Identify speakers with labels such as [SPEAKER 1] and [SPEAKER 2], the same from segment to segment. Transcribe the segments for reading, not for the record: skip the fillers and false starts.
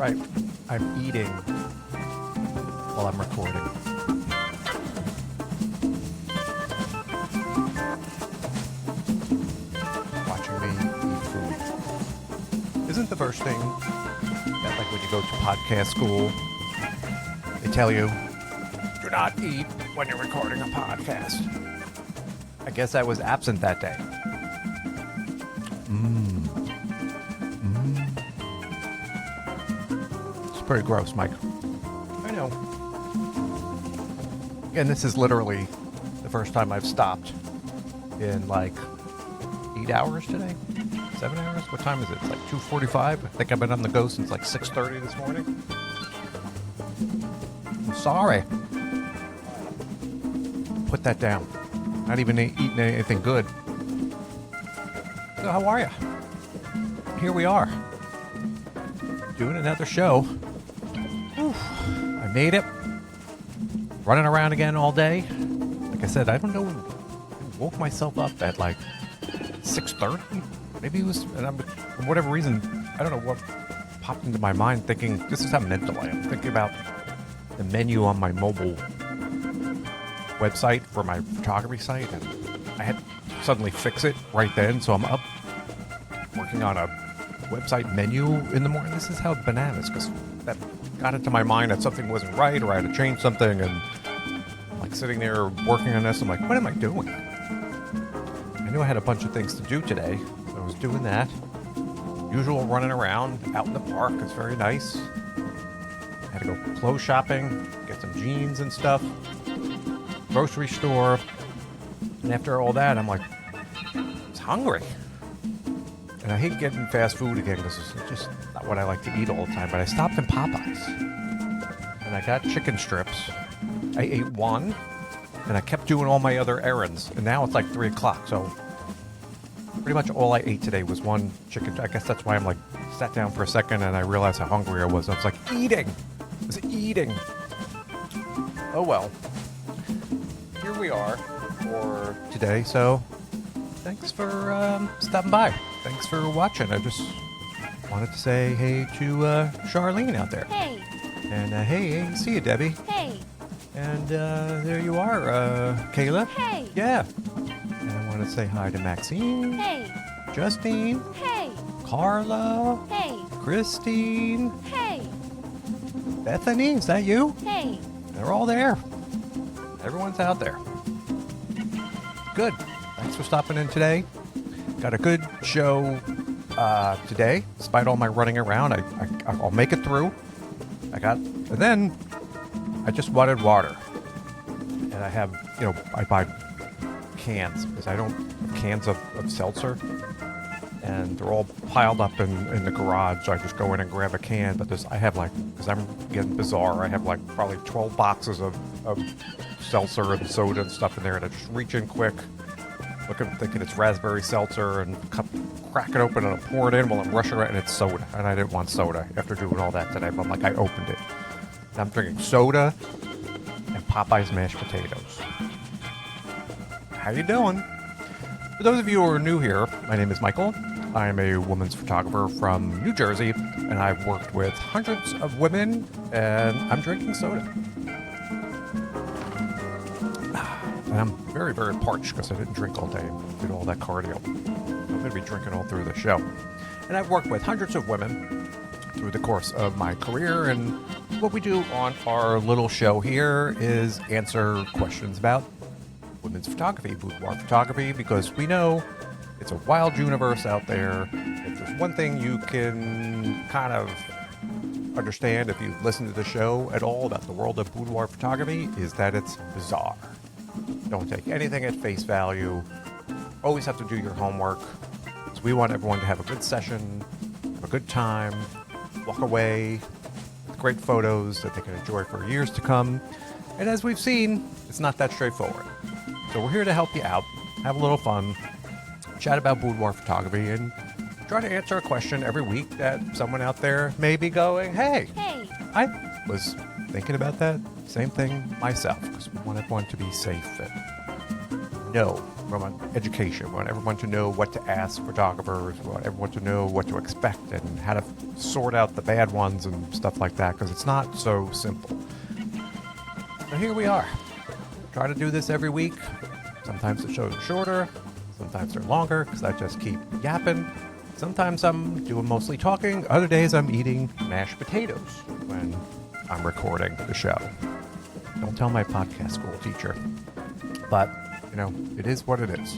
[SPEAKER 1] right. I'm eating while I'm recording. Watching me eat food. Isn't the first thing that, like, when you go to podcast school, they tell you, do not eat when you're recording a podcast? I guess I was absent that day. It's pretty gross, Mike. I know. And this is literally the first time I've stopped in like 8 hours today. 7 hours? What time is it? It's like 2:45. I think I've been on the go since like 6:30 this morning. I'm sorry. Put that down. Not even eating anything good. So how are you? Here we are. Doing another show. Whew. I made it. Running around again all day. Like I said, I don't know. I woke myself up at like 6:30. Maybe it was, and for whatever reason, I don't know what popped into my mind thinking, this is how mental I am. Thinking about the menu on my mobile website for my photography site, and I had to suddenly fix it right then, so I'm up working on a website menu in the morning. This is how bananas, because that got into my mind that something wasn't right or I had to change something, and I'm like sitting there working on this. I'm like, what am I doing? I knew I had a bunch of things to do today, so I was doing that. Usual running around out in the park. It's very nice. I had to go clothes shopping, get some jeans and stuff. Grocery store. And after all that, I'm like, it's hungry. And I hate getting fast food again because it's just not what I like to eat all the time. But I stopped in Popeyes. And I got chicken strips. I ate one. And I kept doing all my other errands. And now it's like 3 o'clock. So pretty much all I ate today was one chicken. I guess that's why I'm like, sat down for a second and I realized how hungry I was. I was like, eating. I was eating. Oh well. Here we are for today. So thanks for stopping by. Thanks for watching. I just wanted to say hey to Charlene out there.
[SPEAKER 2] Hey.
[SPEAKER 1] And hey, see you, Debbie.
[SPEAKER 2] Hey.
[SPEAKER 1] And there you are, Kayla.
[SPEAKER 2] Hey.
[SPEAKER 1] Yeah. And I want to say hi to Maxine.
[SPEAKER 2] Hey.
[SPEAKER 1] Justine.
[SPEAKER 2] Hey.
[SPEAKER 1] Carla.
[SPEAKER 2] Hey.
[SPEAKER 1] Christine.
[SPEAKER 2] Hey.
[SPEAKER 1] Bethany, is that you?
[SPEAKER 2] Hey.
[SPEAKER 1] They're all there. Everyone's out there. Good. Thanks for stopping in today. Got a good show today. Despite all my running around, I'll make it through. And then I just wanted water. And I have, I buy cans because I don't have cans of seltzer. And they're all piled up in the garage. So I just go in and grab a can. But I have because I'm getting bizarre, I have probably 12 boxes of seltzer and soda and stuff in there. And I just reach in quick, thinking it's raspberry seltzer, and crack it open and I pour it in while I'm rushing around, and it's soda. And I didn't want soda after doing all that today. But I'm like, I opened it. And I'm drinking soda and Popeye's mashed potatoes. How you doing? For those of you who are new here, my name is Michael. I am a woman's photographer from New Jersey, and I've worked with hundreds of women, and I'm drinking soda. And I'm very, very parched because I didn't drink all day, did all that cardio. I'm going to be drinking all through the show. And I've worked with hundreds of women through the course of my career, and what we do on our little show here is answer questions about women's photography, boudoir photography, because we know it's a wild universe out there. If there's one thing you can kind of understand if you listen to the show at all about the world of boudoir photography, is that it's bizarre. Don't take anything at face value. Always have to do your homework. So we want everyone to have a good session, have a good time, walk away with great photos that they can enjoy for years to come. And as we've seen, it's not that straightforward. So we're here to help you out, have a little fun, chat about boudoir photography, and try to answer a question every week that someone out there may be going, hey, I was thinking about that same thing myself, because we want everyone to be safe and know We want education. We want everyone to know what to ask photographers. We want everyone to know what to expect and how to sort out the bad ones and stuff like that, because it's not so simple. So here we are. Try to do this every week. Sometimes the shows are shorter. Sometimes they're longer because I just keep yapping. Sometimes I'm doing mostly talking. Other days I'm eating mashed potatoes when I'm recording the show. Don't tell my podcast school teacher. But, it is what it is.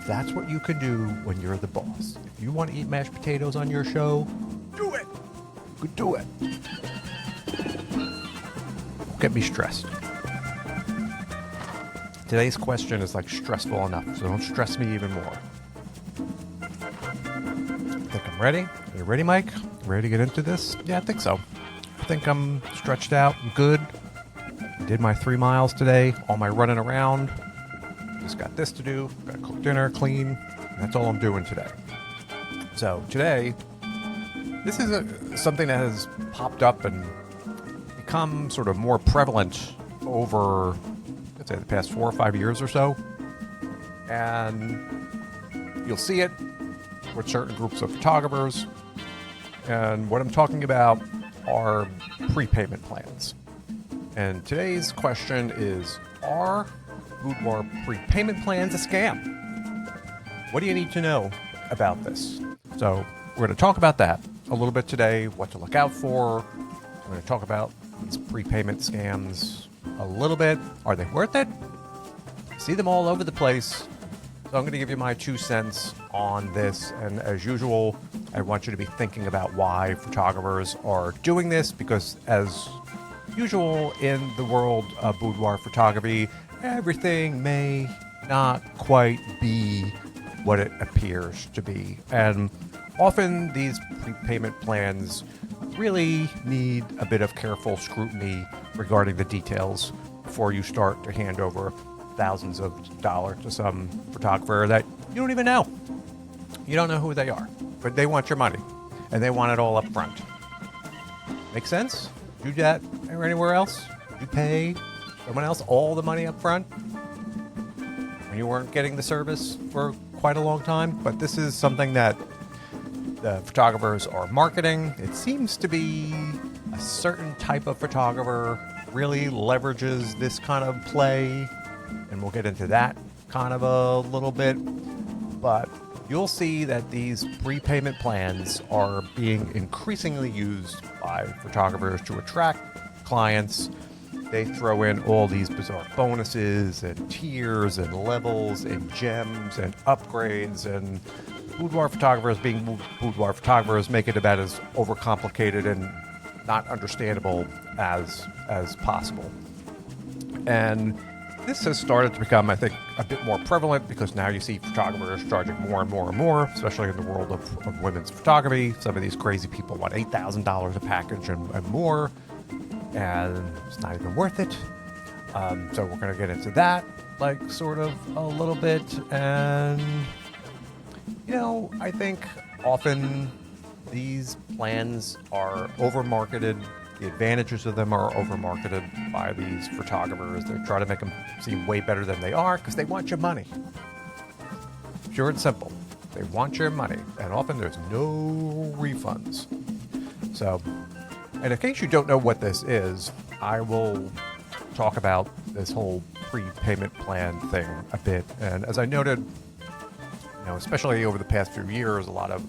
[SPEAKER 1] That's what you can do when you're the boss. If you want to eat mashed potatoes on your show, do it. You could do it. Don't get me stressed. Today's question is stressful enough, so don't stress me even more. I think I'm ready. Are you ready, Mike? Ready to get into this? Yeah, I think so. I think I'm stretched out. I'm good. I did my 3 miles today. All my running around. Just got this to do. Got to cook dinner, clean. And that's all I'm doing today. So today, this is something that has popped up and become sort of more prevalent over, I'd say, the past 4 or 5 years or so. And you'll see it with certain groups of photographers. And what I'm talking about are prepayment plans. And today's question is, are boudoir prepayment plans a scam? What do you need to know about this? So we're going to talk about that a little bit today, what to look out for. We're going to talk about these prepayment scams a little bit. Are they worth it? See them all over the place. So I'm going to give you my 2 cents on this. And as usual, I want you to be thinking about why photographers are doing this, because as usual in the world of boudoir photography, everything may not quite be what it appears to be. And often these prepayment plans really need a bit of careful scrutiny regarding the details before you start to hand over thousands of dollars to some photographer that you don't even know. You don't know who they are, but they want your money and they want it all up front. Make sense? Do that or anywhere else? You pay someone else all the money up front when you weren't getting the service for quite a long time? But this is something that the photographers are marketing. It seems to be a certain type of photographer really leverages this kind of play, and we'll get into that kind of a little bit. But you'll see that these prepayment plans are being increasingly used by photographers to attract clients. They throw in all these bizarre bonuses and tiers and levels and gems and upgrades, and boudoir photographers, being boudoir photographers, make it about as overcomplicated and not understandable as possible. And this has started to become, I think, a bit more prevalent because now you see photographers charging more and more and more, especially in the world of women's photography. Some of these crazy people want $8,000 a package and more, and it's not even worth it. So we're going to get into that, sort of a little bit. And, I think often these plans are over-marketed. The advantages of them are over-marketed by these photographers. They try to make them seem way better than they are because they want your money. Pure and simple. They want your money. And often there's no refunds. So, and in case you don't know what this is, I will talk about this whole prepayment plan thing a bit. And as I noted, especially over the past few years, a lot of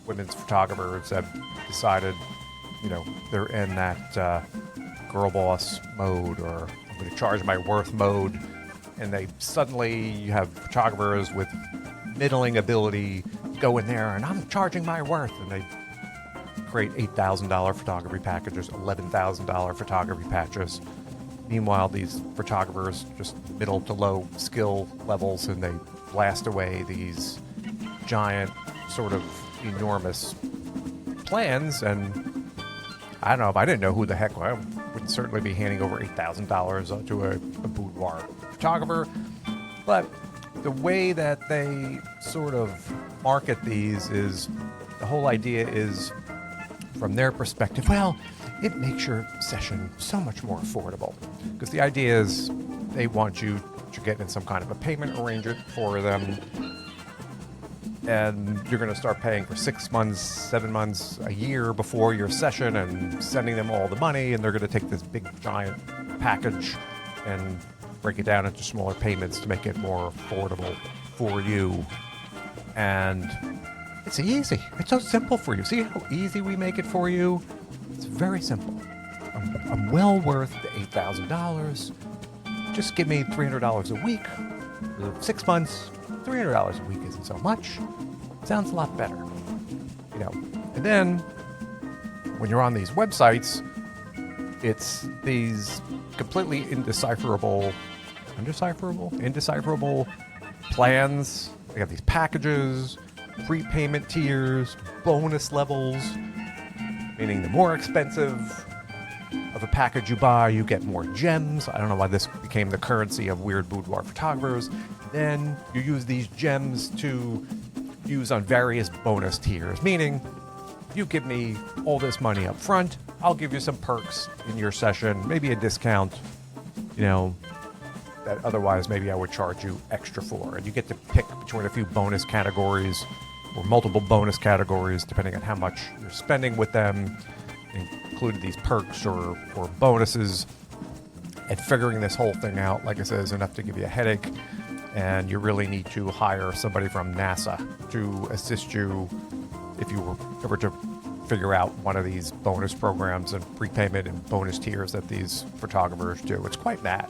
[SPEAKER 1] women's photographers have decided, they're in that girl boss mode, or I'm going to charge my worth mode. And you have photographers with middling ability go in there and I'm charging my worth. And they create $8,000 photography packages, $11,000 photography packages. Meanwhile, these photographers just middle to low skill levels, and they blast away these giant, sort of enormous plans. And I don't know, if I didn't know who the heck, I would certainly be handing over $8,000 to a boudoir photographer. But the way that they sort of market these is, the whole idea is, from their perspective, well, it makes your session so much more affordable. Because the idea is, they want you to get in some kind of a payment arrangement for them. And you're going to start paying for 6 months, 7 months, a year before your session and sending them all the money. And they're going to take this big, giant package and break it down into smaller payments to make it more affordable for you. And it's easy. It's so simple for you. See how easy we make it for you? It's very simple. I'm well worth the $8,000. Just give me $300 a week. For 6 months, $300 a week isn't so much. Sounds a lot better. You know. And then when you're on these websites, it's these completely indecipherable plans. They have these packages, prepayment tiers, bonus levels, meaning the more expensive of a package you buy, you get more gems. I don't know why this became the currency of weird boudoir photographers. Then you use these gems to use on various bonus tiers, meaning you give me all this money up front, I'll give you some perks in your session, maybe a discount, you know, that otherwise maybe I would charge you extra for. And you get to pick between a few bonus categories or multiple bonus categories depending on how much you're spending with them, including these perks or bonuses. And figuring this whole thing out, like I said, is enough to give you a headache. And you really need to hire somebody from NASA to assist you if you were ever to figure out one of these bonus programs and prepayment and bonus tiers that these photographers do. It's quite bad.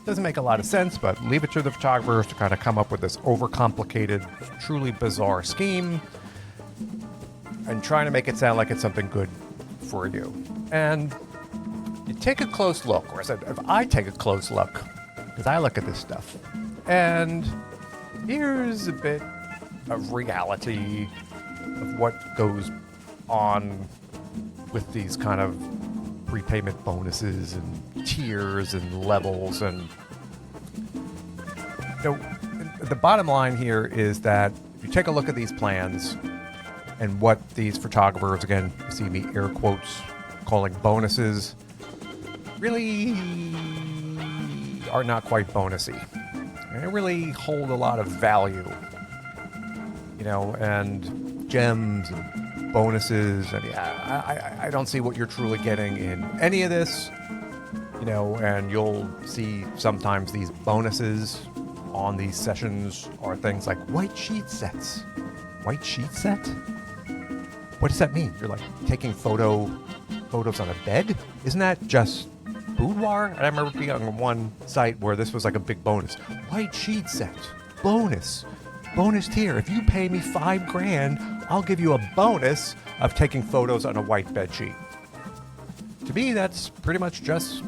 [SPEAKER 1] Doesn't make a lot of sense, but leave it to the photographers to kind of come up with this overcomplicated, truly bizarre scheme and trying to make it sound like it's something good for you. And you take a close look, or I said, if I take a close look, because I look at this stuff, and here's a bit of reality of what goes on with these kind of prepayment bonuses and tiers and levels. And you know, the bottom line here is that if you take a look at these plans and what these photographers, again, you see me air quotes calling bonuses, really are not quite bonusy. They really hold a lot of value, you know, and gems and bonuses. And yeah, I don't see what you're truly getting in any of this, you know, and you'll see sometimes these bonuses on these sessions are things like white sheet sets. White sheet set? What does that mean? You're like taking photos on a bed? Isn't that just boudoir? And I remember being on one site where this was like a big bonus. White sheet set. Bonus tier. If you pay me $5,000, I'll give you a bonus of taking photos on a white bed sheet. To me, that's pretty much just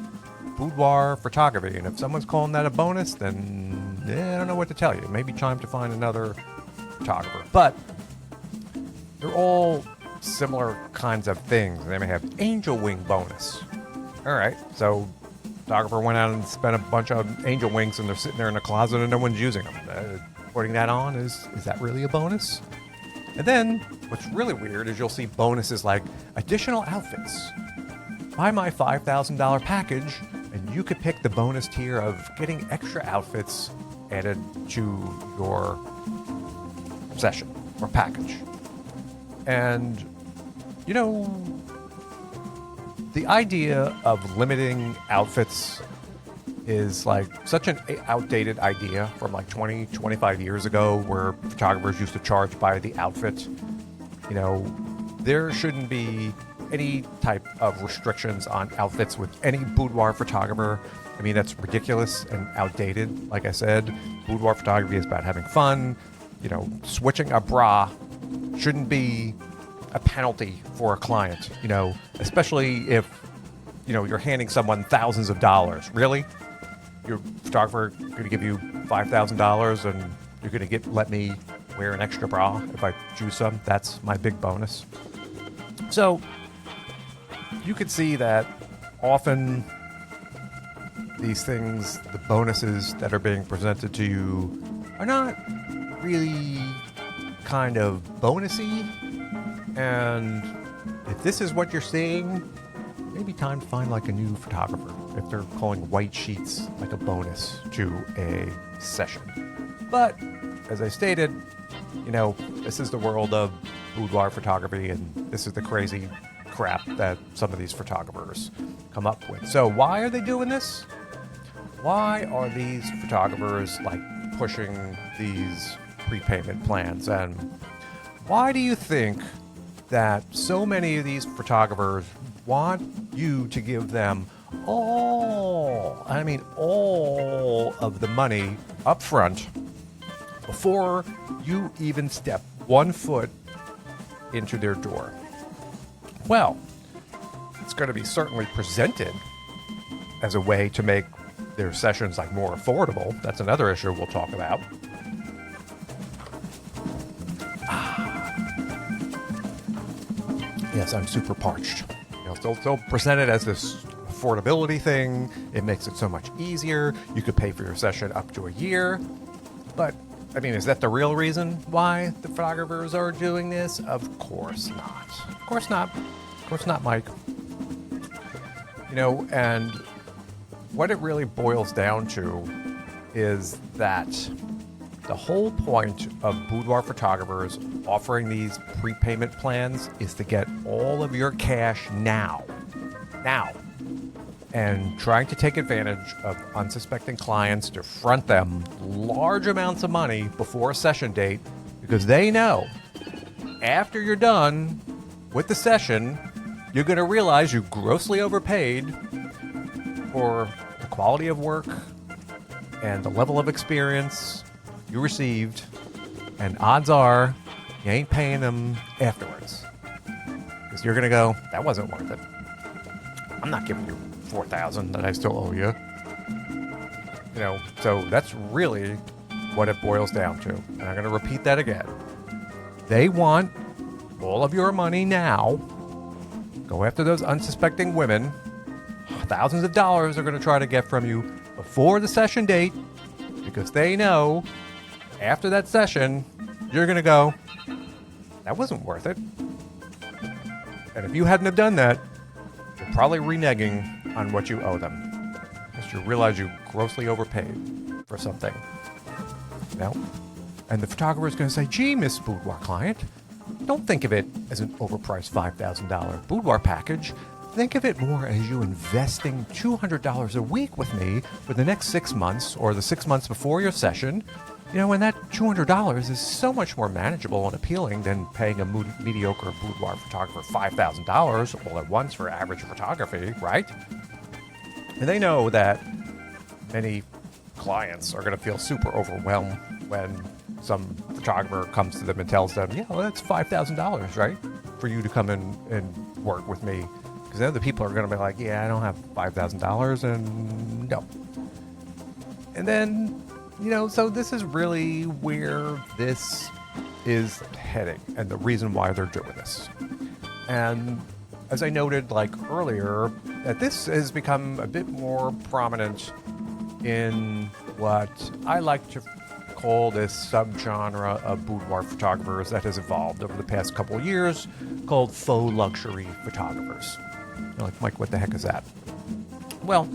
[SPEAKER 1] boudoir photography. And if someone's calling that a bonus, then I don't know what to tell you. Maybe time to find another photographer. But they're all similar kinds of things. They may have angel wing bonus. All right, so photographer went out and spent a bunch of angel wings and they're sitting there in a closet and no one's using them. Putting that on, is that really a bonus? And then what's really weird is you'll see bonuses like additional outfits. Buy my $5,000 package and you could pick the bonus tier of getting extra outfits added to your session or package. And, you know, the idea of limiting outfits is like such an outdated idea from like 20, 25 years ago where photographers used to charge by the outfit. You know, there shouldn't be any type of restrictions on outfits with any boudoir photographer. I mean, that's ridiculous and outdated. Like I said, boudoir photography is about having fun. You know, switching a bra shouldn't be a penalty for a client, you know, especially if, you know, you're handing someone thousands of dollars. Really? Your photographer going to give you $5,000 and you're going to let me wear an extra bra if I choose some? That's my big bonus. So you could see that often these things, the bonuses that are being presented to you are not really kind of bonusy. And if this is what you're seeing, maybe time to find like a new photographer if they're calling white sheets like a bonus to a session. But as I stated, this is the world of boudoir photography, and this is the crazy crap that some of these photographers come up with. So why are they doing this? Why are these photographers like pushing these prepayment plans? And why do you think that so many of these photographers want you to give them all of the money up front before you even step 1 foot into their door? Well, it's going to be certainly presented as a way to make their sessions like more affordable. That's another issue we'll talk about. Yes, I'm super parched. They'll present it as this affordability thing. It makes it so much easier. You could pay for your session up to a year. But, is that the real reason why the photographers are doing this? Of course not. Of course not. Of course not, Mike. And what it really boils down to is that the whole point of boudoir photographers offering these prepayment plans is to get all of your cash now, and trying to take advantage of unsuspecting clients to front them large amounts of money before a session date, because they know after you're done with the session, you're going to realize you grossly overpaid for the quality of work and the level of experience you received, and odds are you ain't paying them afterwards, because you're going to go, that wasn't worth it. I'm not giving you $4,000 that I still owe you. So that's really what it boils down to. And I'm going to repeat that again. They want all of your money now. Go after those unsuspecting women. Thousands of dollars they're going to try to get from you before the session date, because they know after that session, you're going to go, that wasn't worth it. And if you hadn't have done that, you're probably reneging on what you owe them, because you realize you grossly overpaid for something. And the photographer is going to say, gee, Miss Boudoir client, don't think of it as an overpriced $5,000 boudoir package. Think of it more as you investing $200 a week with me for the next 6 months, or the 6 months before your session. And that $200 is so much more manageable and appealing than paying a mediocre boudoir photographer $5,000 all at once for average photography, right? And they know that many clients are going to feel super overwhelmed when some photographer comes to them and tells them, that's $5,000, right? For you to come in and work with me. Because then the people are going to be like, I don't have $5,000, and no. And then, so this is really where this is heading, and the reason why they're doing this. And as I noted earlier, that this has become a bit more prominent in what I like to call this subgenre of boudoir photographers that has evolved over the past couple of years, called faux luxury photographers. You're like, Mike, what the heck is that? Well,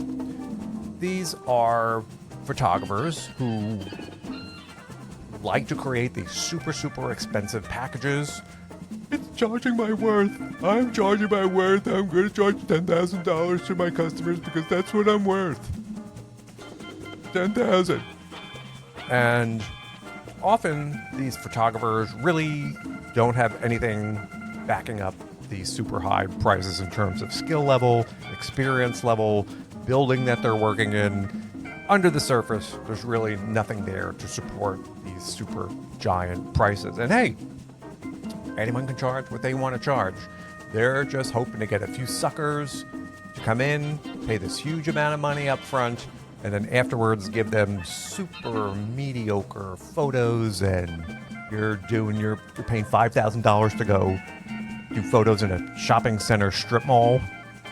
[SPEAKER 1] these are photographers who like to create these super, super expensive packages. It's charging my worth. I'm charging my worth. I'm going to charge $10,000 to my customers because that's what I'm worth. $10,000. And often these photographers really don't have anything backing up these super high prices in terms of skill level, experience level, building that they're working in. Under the surface, there's really nothing there to support these super giant prices. And hey, anyone can charge what they want to charge. They're just hoping to get a few suckers to come in, pay this huge amount of money up front, and then afterwards give them super mediocre photos, and you're paying $5,000 to go do photos in a shopping center strip mall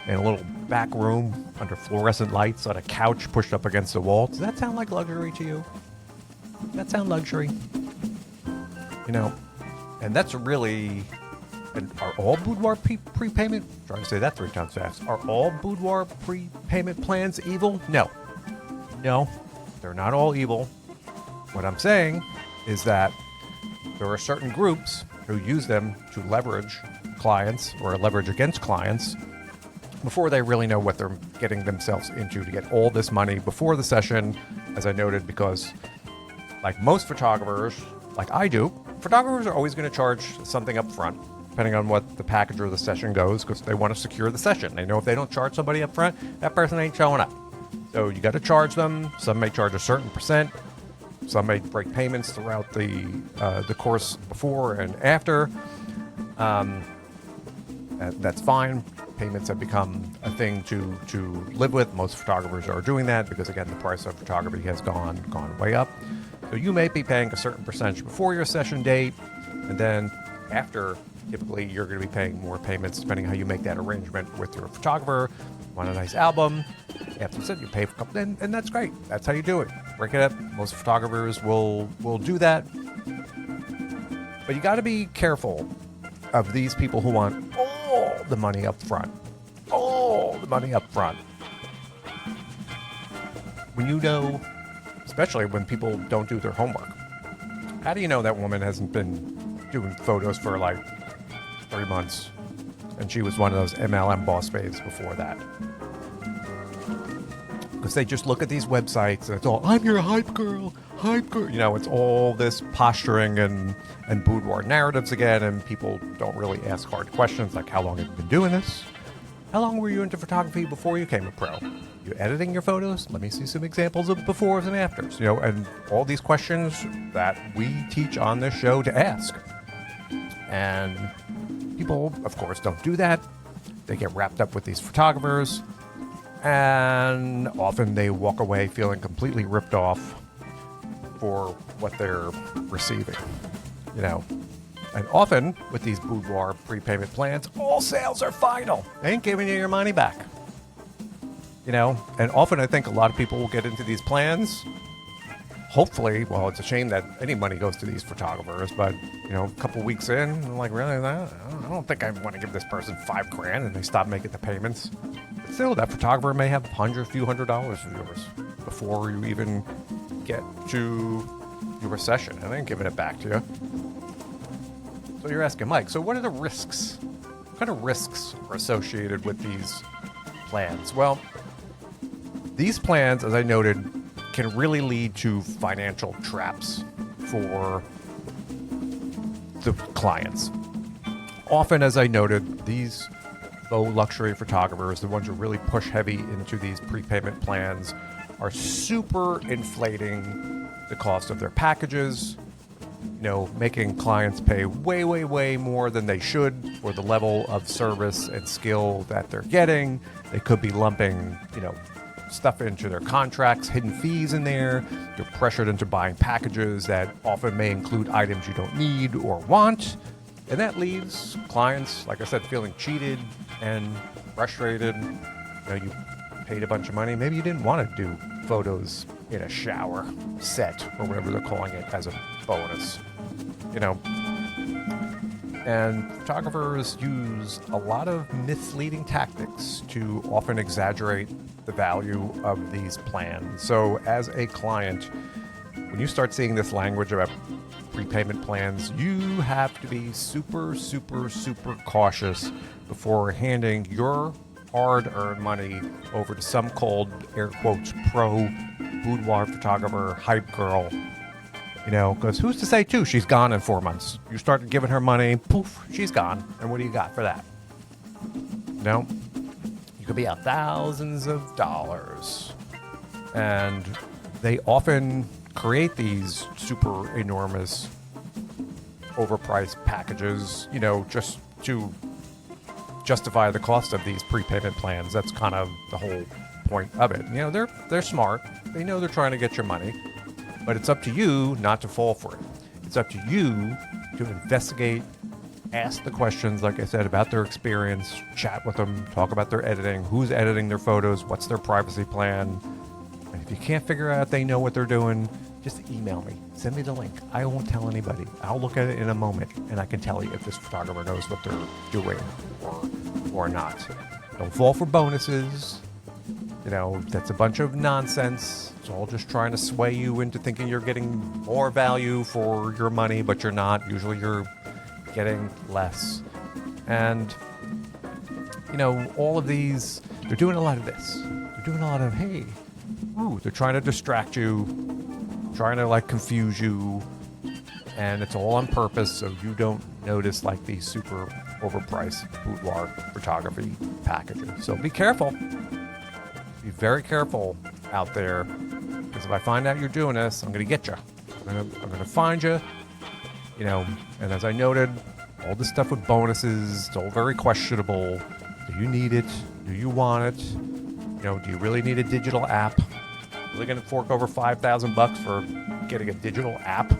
[SPEAKER 1] in a little back room under fluorescent lights on a couch pushed up against the wall. Does that sound like luxury to you? Does that sound luxury? And that's really And are all boudoir prepayment? Trying to say that 3 times fast. Are all boudoir prepayment plans evil? No. No, they're not all evil. What I'm saying is that there are certain groups who use them to leverage clients or leverage against clients before they really know what they're getting themselves into to get all this money before the session, as I noted, because like most photographers, like I do, photographers are always going to charge something up front, depending on what the package or the session goes, because they want to secure the session. They know if they don't charge somebody up front, that person ain't showing up. So you got to charge them. Some may charge a certain percent. Some may break payments throughout the course before and after. That's fine. Payments have become a thing to live with. Most photographers are doing that because, again, the price of photography has gone way up. So you may be paying a certain percentage before your session date, and then after, typically you're going to be paying more payments depending on how you make that arrangement with your photographer. You want a nice album, after that you pay for a couple, and that's great. That's how you do it. Break it up. Most photographers will do that. But you got to be careful of these people who want all the money up front. All the money up front. When you know, especially when people don't do their homework, how do you know that woman hasn't been doing photos for like 3 months and she was one of those MLM boss babes before that? Because they just look at these websites and it's all, I'm your hype girl. You know, it's all this posturing and boudoir narratives again, and people don't really ask hard questions like, how long have you been doing this? How long were you into photography before you became a pro? You editing your photos? Let me see some examples of befores and afters. You know, and all these questions that we teach on this show to ask. And people, of course, don't do that. They get wrapped up with these photographers, and often they walk away feeling completely ripped off for what they're receiving, you know. And often with these boudoir prepayment plans, all sales are final. They ain't giving you your money back, you know. And often I think a lot of people will get into these plans, hopefully, well, it's a shame that any money goes to these photographers, but, you know, a couple weeks in, I'm like, really, I don't think I want to give this person $5,000, and they stop making the payments. But still, that photographer may have a few $100s of yours before you even get to your session, and they ain't giving it back to you. So you're asking, Mike, so what are the risks? What kind of risks are associated with these plans? Well, these plans, as I noted, can really lead to financial traps for the clients. Often, as I noted, these low luxury photographers, the ones who really push heavy into these prepayment plans, are super inflating the cost of their packages, you know, making clients pay way more than they should for the level of service and skill that they're getting. They could be lumping, you know, stuff into their contracts, hidden fees in there. They're pressured into buying packages that often may include items you don't need or want. And that leaves clients, like I said, feeling cheated and frustrated. You know, you paid a bunch of money. Maybe you didn't want to do photos in a shower set or whatever they're calling it as a bonus, you know. And photographers use a lot of misleading tactics to often exaggerate the value of these plans. So as a client, when you start seeing this language about prepayment plans, you have to be super cautious before handing your hard-earned money over to some called, air quotes, pro boudoir photographer hype girl. You know, because who's to say, too, she's gone in 4 months. You start giving her money, poof, she's gone. And what do you got for that? You know, you could be out thousands of dollars. And they often create these super enormous overpriced packages, you know, just to justify the cost of these prepayment plans. That's kind of the whole point of it. You know, they're smart. They know they're trying to get your money. But it's up to you not to fall for it. It's up to you to investigate, ask the questions, like I said, about their experience, chat with them, talk about their editing, who's editing their photos, what's their privacy plan. And if you can't figure out if they know what they're doing, just email me. Send me the link. I won't tell anybody. I'll look at it in a moment, and I can tell you if this photographer knows what they're doing or not. Don't fall for bonuses. You know, that's a bunch of nonsense. It's all just trying to sway you into thinking you're getting more value for your money, but you're not. Usually you're getting less. And, you know, all of these, they're doing a lot of this. They're doing a lot of, hey, ooh, they're trying to distract you, trying to, like, confuse you, and it's all on purpose so you don't notice, like, these super overpriced boudoir photography packages. So be careful. Be very careful out there, because if I find out you're doing this, I'm going to get you. I'm going to find you, you know, and as I noted, all this stuff with bonuses, it's all very questionable. Do you need it? Do you want it? You know, do you really need a digital app? Really going to fork over $5,000 for getting a digital app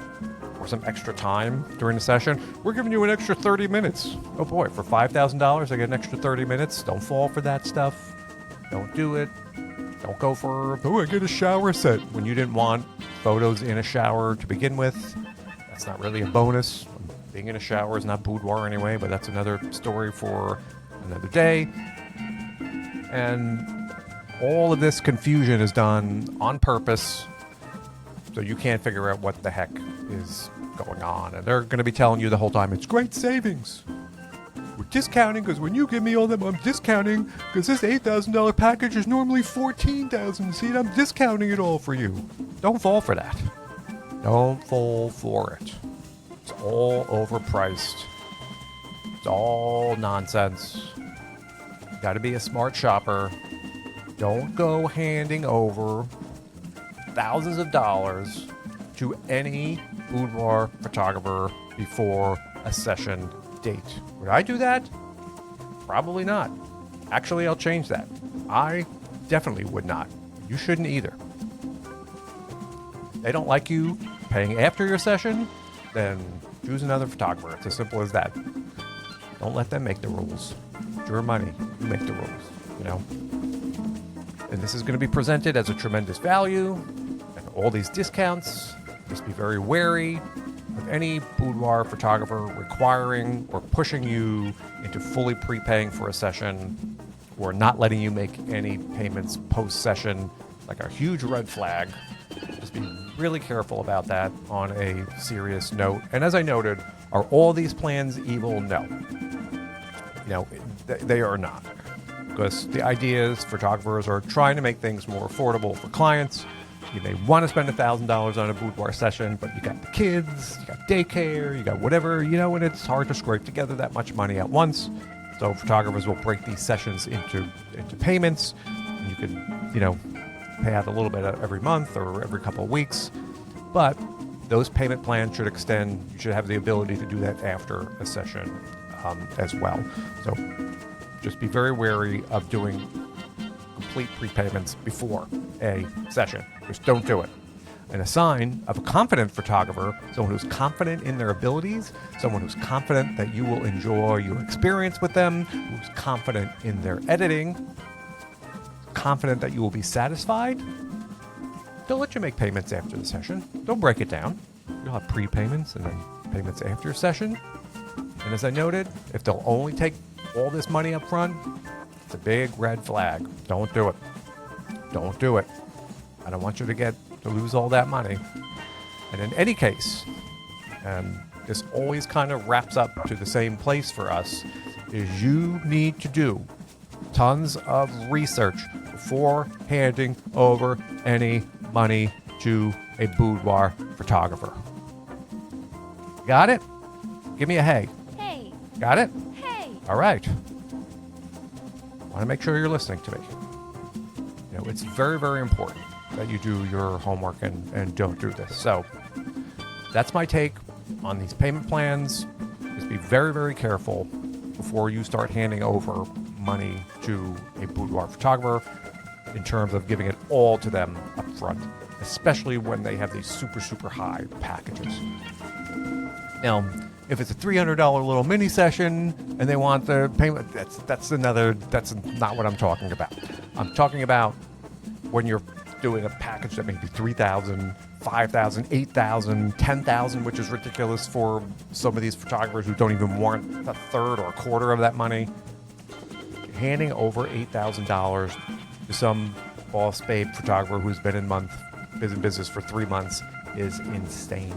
[SPEAKER 1] or some extra time during the session? We're giving you an extra 30 minutes. Oh boy, for $5,000, I get an extra 30 minutes. Don't fall for that stuff. Don't do it. Don't go for, oh, I get a shower set when you didn't want photos in a shower to begin with. That's not really a bonus. Being in a shower is not boudoir anyway, but that's another story for another day. And all of this confusion is done on purpose, so you can't figure out what the heck is going on. And they're going to be telling you the whole time, it's great savings. We're discounting because when you give me all that, I'm discounting because this $8,000 package is normally $14,000. See, I'm discounting it all for you. Don't fall for that. Don't fall for it. It's all overpriced. It's all nonsense. You got to be a smart shopper. Don't go handing over thousands of dollars to any boudoir photographer before a session date. Would I do that? Probably not. Actually, I'll change that. I definitely would not. You shouldn't either. They don't like you paying after your session, then choose another photographer. It's as simple as that. Don't let them make the rules. It's your money. You make the rules, you know? And this is going to be presented as a tremendous value and all these discounts. Just be very wary of any boudoir photographer requiring or pushing you into fully prepaying for a session or not letting you make any payments post-session, like a huge red flag. Just be really careful about that on a serious note. And as I noted, are all these plans evil? No. No, they are not. Because the idea is photographers are trying to make things more affordable for clients. You may want to spend $1,000 on a boudoir session, but you got the kids, you got daycare, you got whatever, you know, and it's hard to scrape together that much money at once. So photographers will break these sessions into payments. You can, you know, pay out a little bit every month or every couple of weeks. But those payment plans should extend. You should have the ability to do that after a session as well. So just be very wary of doing complete prepayments before a session. Just don't do it. And a sign of a confident photographer, someone who's confident in their abilities, someone who's confident that you will enjoy your experience with them, who's confident in their editing, confident that you will be satisfied, they'll let you make payments after the session. Don't break it down. You'll have prepayments and then payments after a session. And as I noted, if they'll only take all this money up front, it's a big red flag. Don't do it. Don't do it. I don't want you to lose all that money. And in any case, and this always kind of wraps up to the same place for us, is you need to do tons of research before handing over any money to a boudoir photographer. Got it? Give me a hey.
[SPEAKER 2] Hey.
[SPEAKER 1] Got it?
[SPEAKER 2] Hey.
[SPEAKER 1] All right. Want to make sure you're listening to me. You know, it's very, very important that you do your homework and don't do this. So that's my take on these payment plans. Just be very, very careful before you start handing over money to a boudoir photographer in terms of giving it all to them up front, especially when they have these super, super high packages. Now, if it's a $300 little mini session and they want the payment, that's not what I'm talking about. I'm talking about when you're doing a package that may be $3,000, $5,000, $8,000, $10,000, which is ridiculous for some of these photographers who don't even want a third or a quarter of that money. Handing over $8,000 to some boss babe photographer who's been in business for 3 months is insane.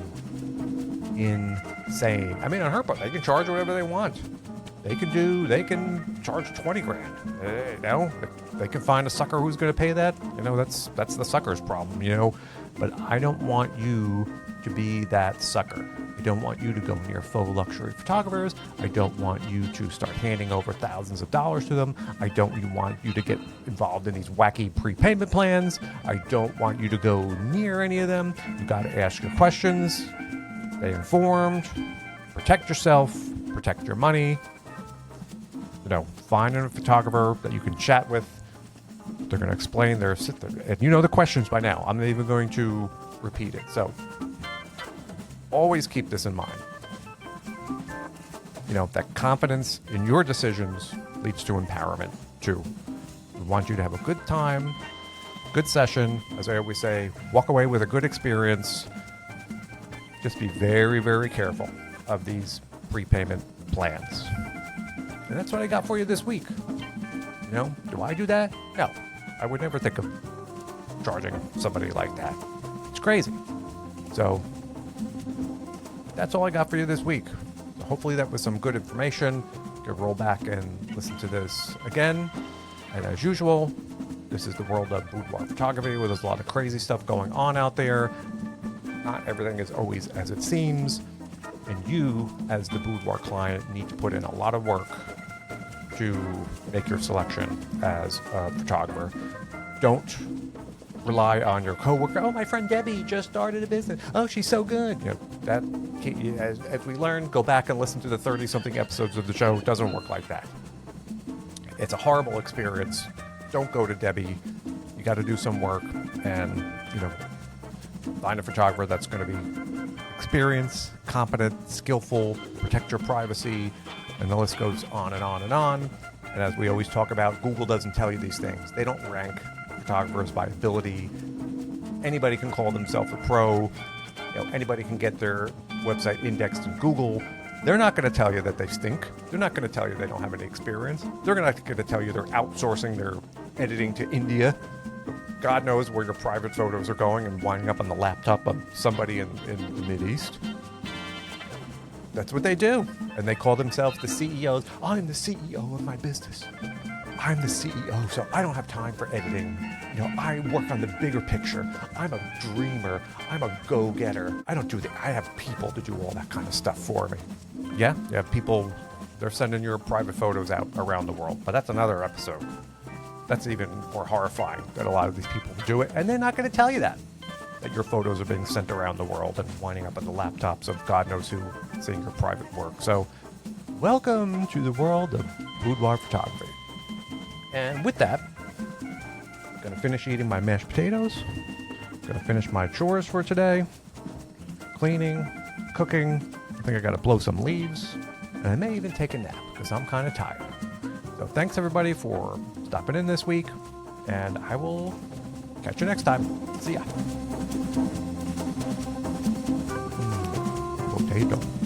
[SPEAKER 1] Insane. I mean, on her part, they can charge whatever they want. They can charge 20 grand. They can find a sucker who's going to pay that. That's the sucker's problem, But I don't want you to be that sucker. I don't want you to go near faux luxury photographers. I don't want you to start handing over thousands of dollars to them. I don't want you to get involved in these wacky prepayment plans. I don't want you to go near any of them. You got to ask your questions. Stay informed. Protect yourself. Protect your money. Find a photographer that you can chat with. They're going to explain and you know the questions by now. I'm not even going to repeat it. So always keep this in mind. That confidence in your decisions leads to empowerment too. We want you to have a good time, good session. As I always say, walk away with a good experience. Just be very, very careful of these prepayment plans. And that's what I got for you this week. Do I do that? No. I would never think of charging somebody like that. It's crazy. So that's all I got for you this week. So hopefully that was some good information. You can roll back and listen to this again. And as usual, this is the world of boudoir photography where there's a lot of crazy stuff going on out there. Not everything is always as it seems. And you, as the boudoir client, need to put in a lot of work to make your selection as a photographer. Don't rely on your coworker. Oh, my friend Debbie just started a business. Oh, she's so good. As we learn, go back and listen to the 30-something episodes of the show. It doesn't work like that. It's a horrible experience. Don't go to Debbie. You got to do some work and, find a photographer that's going to be experienced, competent, skillful, protect your privacy, and the list goes on and on and on. And as we always talk about, Google doesn't tell you these things. They don't rank photographers by ability. Anybody can call themselves a pro. Anybody can get their website indexed in Google. They're not going to tell you that they stink. They're not going to tell you they don't have any experience. They're not going to tell you they're outsourcing their editing to India. God knows where your private photos are going and winding up on the laptop of somebody in the Mideast. That's what they do. And they call themselves the CEOs. I'm the CEO of my business. I'm the CEO, so I don't have time for editing. I work on the bigger picture. I'm a dreamer. I'm a go-getter. I have people to do all that kind of stuff for me. Yeah, you have people, they're sending your private photos out around the world. But that's another episode. That's even more horrifying that a lot of these people do it. And they're not going to tell you that your photos are being sent around the world and winding up on the laptops of God knows who seeing your private work. So welcome to the world of boudoir photography. And with that, I'm going to finish eating my mashed potatoes. I'm going to finish my chores for today. Cleaning, cooking. I think I got to blow some leaves. And I may even take a nap because I'm kind of tired. So thanks everybody for stopping in this week. And I will catch you next time. See ya. Potato.